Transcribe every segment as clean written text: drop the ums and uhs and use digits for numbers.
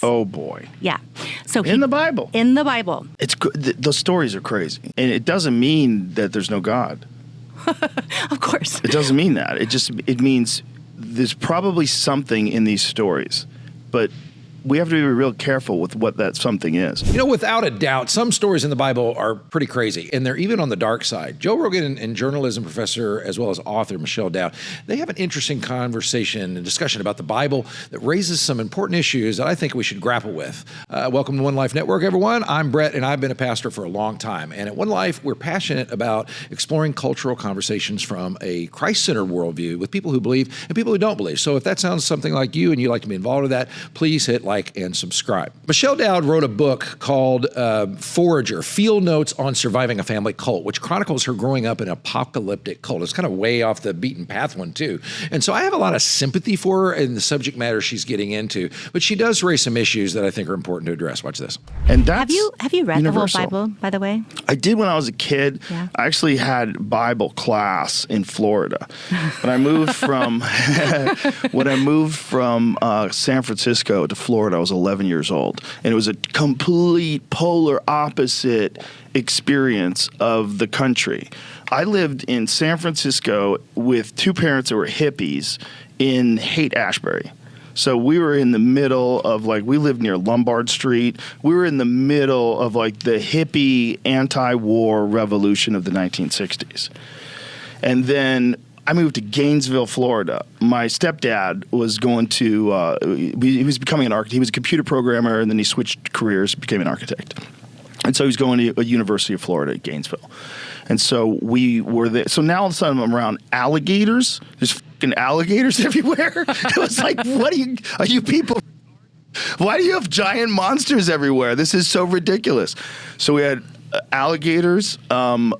Oh, boy. Yeah. So In the Bible. In the Bible. Those stories are crazy. And it doesn't mean that there's no God. Of course. It doesn't mean that. It means there's probably something in these stories. But we have to be real careful with what that something is. You know, without a doubt, some stories in the Bible are pretty crazy, and they're even on the dark side. Joe Rogan and journalism professor, as well as author Michelle Dowd, they have an interesting conversation and discussion about the Bible that raises some important issues that I think we should grapple with. Welcome to One Life Network, everyone. I'm Brett, and I've been a pastor for a long time. And at One Life, we're passionate about exploring cultural conversations from a Christ-centered worldview with people who believe and people who don't believe. So if that sounds something like you and you'd like to be involved with that, please hit like and subscribe. Michelle Dowd wrote a book called Forager, Field Notes on Surviving a Family Cult, which chronicles her growing up in an apocalyptic cult. It's kind of way off the beaten path one, too. And so I have a lot of sympathy for her in the subject matter she's getting into, but she does raise some issues that I think are important to address. Watch this. And that's Have you read universal. the whole Bible, by the way? I did when I was a kid. Yeah. I actually had Bible class in Florida. When I moved from San Francisco to Florida, I was 11 years old, and it was a complete polar opposite experience of the country. I lived in San Francisco with two parents that were hippies in Haight-Ashbury. So we were in the middle of, we lived near Lombard Street. We were in the middle of, the hippie anti-war revolution of the 1960s. And then I moved to Gainesville, Florida. My stepdad was going to, he was becoming an architect. He was a computer programmer, and then he switched careers, became an architect. And so he was going to a University of Florida at Gainesville. And so we were there. So now all of a sudden I'm around alligators. There's fucking alligators everywhere. It was like, are you people? Why do you have giant monsters everywhere? This is so ridiculous. So we had alligators,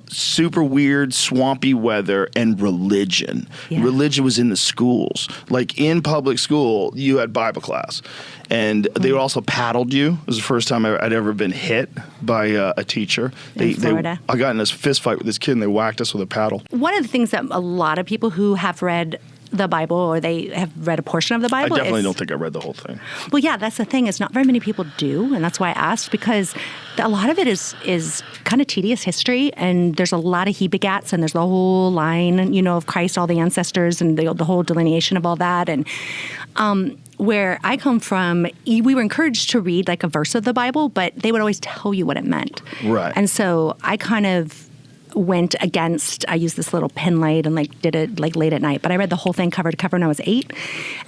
super weird, swampy weather, and religion. Yeah. Religion was in the schools. Like in public school, you had Bible class. And they also paddled you. It was the first time I'd ever been hit by a teacher. In Florida. I got in this fist fight with this kid, and they whacked us with a paddle. One of the things that a lot of people who have read the Bible, or they have read a portion of the Bible. I definitely don't think I read the whole thing. Well, yeah, that's the thing. Is not very many people do, and that's why I asked, because a lot of it is kind of tedious history, and there's a lot of he begats, and there's the whole line, of Christ, all the ancestors, and the whole delineation of all that, and where I come from, we were encouraged to read a verse of the Bible, but they would always tell you what it meant. Right. And so I kind of went against, I used this little pen light and did it late at night, but I read the whole thing cover to cover when I was 8.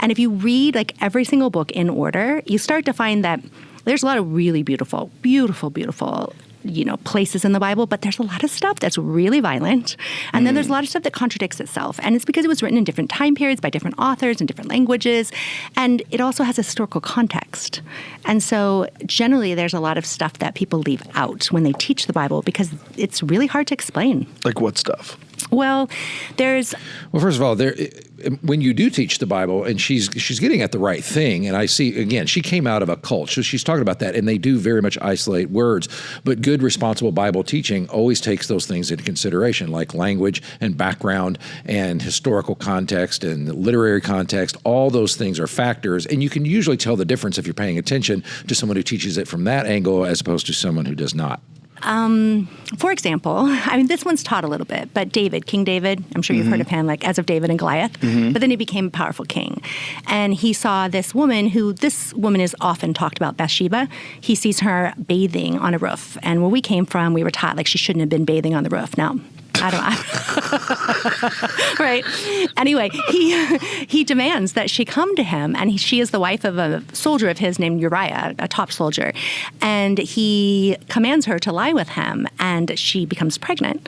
And if you read every single book in order, you start to find that there's a lot of really beautiful places in the Bible, but there's a lot of stuff that's really violent. And then there's a lot of stuff that contradicts itself. And it's because it was written in different time periods by different authors and different languages. And it also has historical context. And so generally there's a lot of stuff that people leave out when they teach the Bible because it's really hard to explain. Like what stuff? Well, first of all, when you do teach the Bible, and she's getting at the right thing, and I see, again, she came out of a cult, so she's talking about that, and they do very much isolate words, but good, responsible Bible teaching always takes those things into consideration, like language and background and historical context and literary context. All those things are factors, and you can usually tell the difference if you're paying attention to someone who teaches it from that angle as opposed to someone who does not. For example, this one's taught a little bit, but King David, I'm sure you've heard of him, as of David and Goliath, but then he became a powerful king. And he saw this woman is often talked about, Bathsheba. He sees her bathing on a roof. And where we came from, we were taught she shouldn't have been bathing on the roof. Now, right. Anyway, he demands that she come to him, and she is the wife of a soldier of his named Uriah, a top soldier, and he commands her to lie with him, and she becomes pregnant.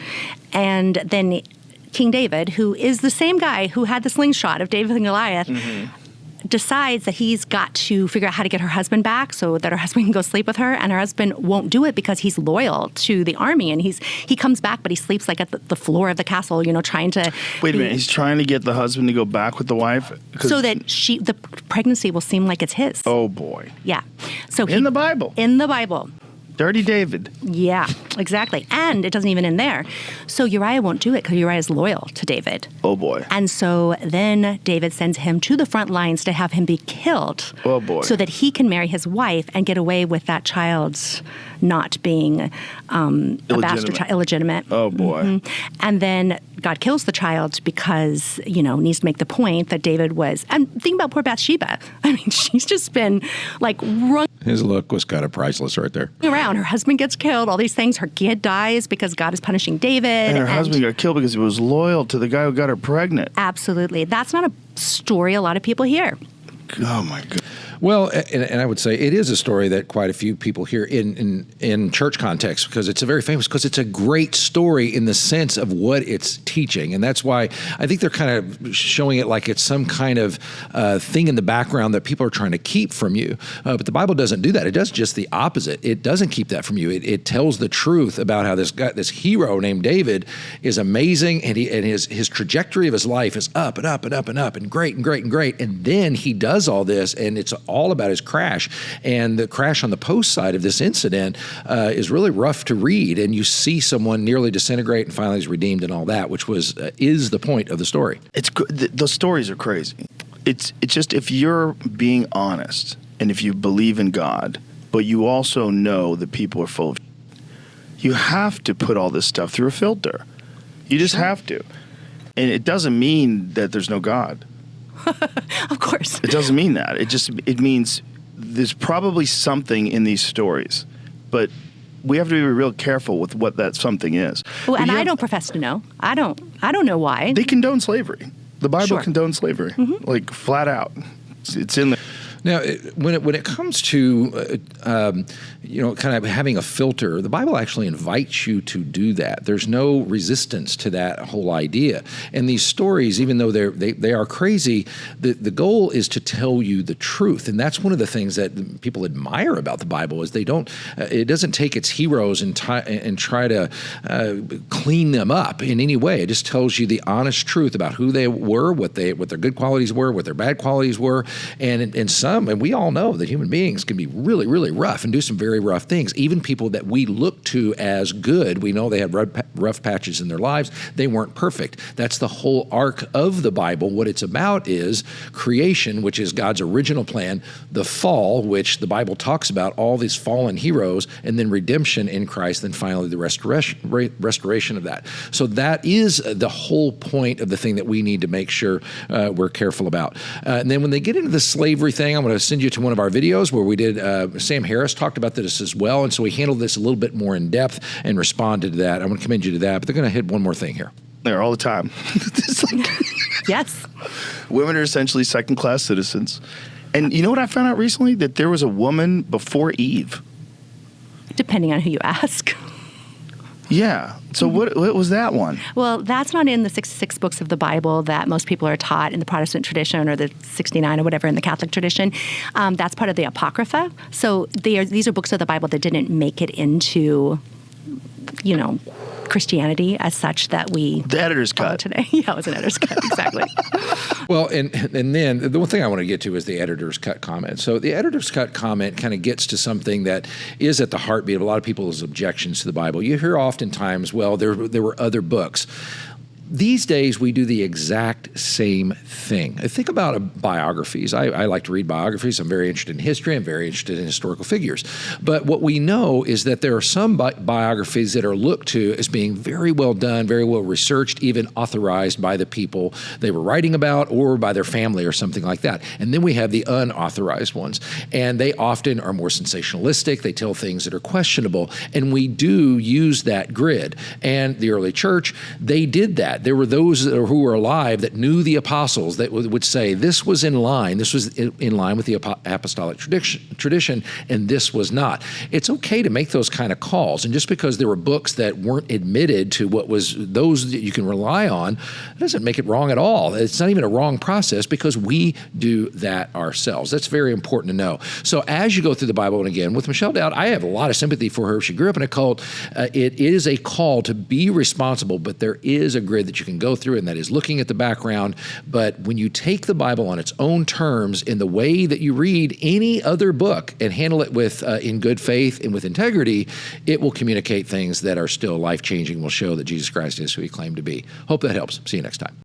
And then King David, who is the same guy who had the slingshot of David and Goliath, decides that he's got to figure out how to get her husband back so that her husband can go sleep with her, and her husband won't do it because he's loyal to the army, and he comes back, but he sleeps at the floor of the castle, trying to... Wait a minute, he's trying to get the husband to go back with the wife? So that the pregnancy will seem like it's his. Oh, boy. Yeah. So in the Bible. In the Bible. Dirty David. Yeah, exactly. And it doesn't even end there. So Uriah won't do it because Uriah is loyal to David. Oh, boy. And so then David sends him to the front lines to have him be killed. Oh, boy. So that he can marry his wife and get away with that child's not being a bastard child, illegitimate. Oh, boy. Mm-hmm. And then God kills the child because, needs to make the point that David was. And think about poor Bathsheba. I mean, she's just been like run. His look was kind of priceless right there. Around. Her husband gets killed, all these things. Her kid dies because God is punishing David. And her husband got killed because he was loyal to the guy who got her pregnant. Absolutely. That's not a story a lot of people hear. Oh, my God. Well, and I would say it is a story that quite a few people hear in church context because it's because it's a great story in the sense of what it's teaching. And that's why I think they're kind of showing it like it's some kind of thing in the background that people are trying to keep from you. But the Bible doesn't do that. It does just the opposite. It doesn't keep that from you. It tells the truth about how this hero named David is amazing, and his trajectory of his life is up and up and up and up and great and great and great. And then he does all this, and it's all about his crash. And the crash on the post side of this incident is really rough to read. And you see someone nearly disintegrate and finally is redeemed and all that, which is the point of the story. The stories are crazy. It's just if you're being honest and if you believe in God, but you also know that people are full of shit, you have to put all this stuff through a filter. You just have to. And it doesn't mean that there's no God. Of course. It doesn't mean that. It means there's probably something in these stories, but we have to be real careful with what that something is. Well, and I don't profess to know. I don't know why. They condone slavery. The Bible condones slavery, like flat out. It's in there. Now, when it comes to kind of having a filter, the Bible actually invites you to do that. There's no resistance to that whole idea. And these stories, even though they are crazy, the goal is to tell you the truth. And that's one of the things that people admire about the Bible is it doesn't take its heroes and try to clean them up in any way. It just tells you the honest truth about who they were, what their good qualities were, what their bad qualities were, and we all know that human beings can be really, really rough and do some very rough things. Even people that we look to as good, we know they had rough patches in their lives. They weren't perfect. That's the whole arc of the Bible. What it's about is creation, which is God's original plan, the fall, which the Bible talks about, all these fallen heroes, and then redemption in Christ, then finally the restoration of that. So that is the whole point of the thing that we need to make sure we're careful about. And then when they get into the slavery thing, I'm going to send you to one of our videos where we did, Sam Harris talked about this as well, and so we handled this a little bit more in depth and responded to that. I want to commend you to that, but they're going to hit one more thing here. There all the time. Yes. Women are essentially second-class citizens. And you know what I found out recently? That there was a woman before Eve. Depending on who you ask. Yeah. So what was that one? Well, that's not in the 66 books of the Bible that most people are taught in the Protestant tradition or the 69 or whatever in the Catholic tradition. That's part of the Apocrypha. So these are books of the Bible that didn't make it into, Christianity as such that we the editor's cut today. Yeah, it was an editor's cut, exactly. Well, and then the one thing I want to get to is the editor's cut comment. So the editor's cut comment kind of gets to something that is at the heartbeat of a lot of people's objections to the Bible. You hear oftentimes, well, there were other books. These days, we do the exact same thing. Think about biographies. I like to read biographies. I'm very interested in history. I'm very interested in historical figures. But what we know is that there are some biographies that are looked to as being very well done, very well researched, even authorized by the people they were writing about or by their family or something like that. And then we have the unauthorized ones. And they often are more sensationalistic. They tell things that are questionable. And we do use that grid. And the early church, they did that. There were those who were alive that knew the apostles that would say this was in line with the apostolic tradition, and this was not. It's okay to make those kind of calls, and just because there were books that weren't admitted to what was those that you can rely on, it doesn't make it wrong at all. It's not even a wrong process because we do that ourselves. That's very important to know. So as you go through the Bible, and again, with Michelle Dowd, I have a lot of sympathy for her. She grew up in a cult. It is a call to be responsible, but there is a grid commentary that you can go through, and that is looking at the background. But when you take the Bible on its own terms in the way that you read any other book and handle it with in good faith and with integrity, it will communicate things that are still life-changing, will show that Jesus Christ is who he claimed to be. Hope that helps. See you next time.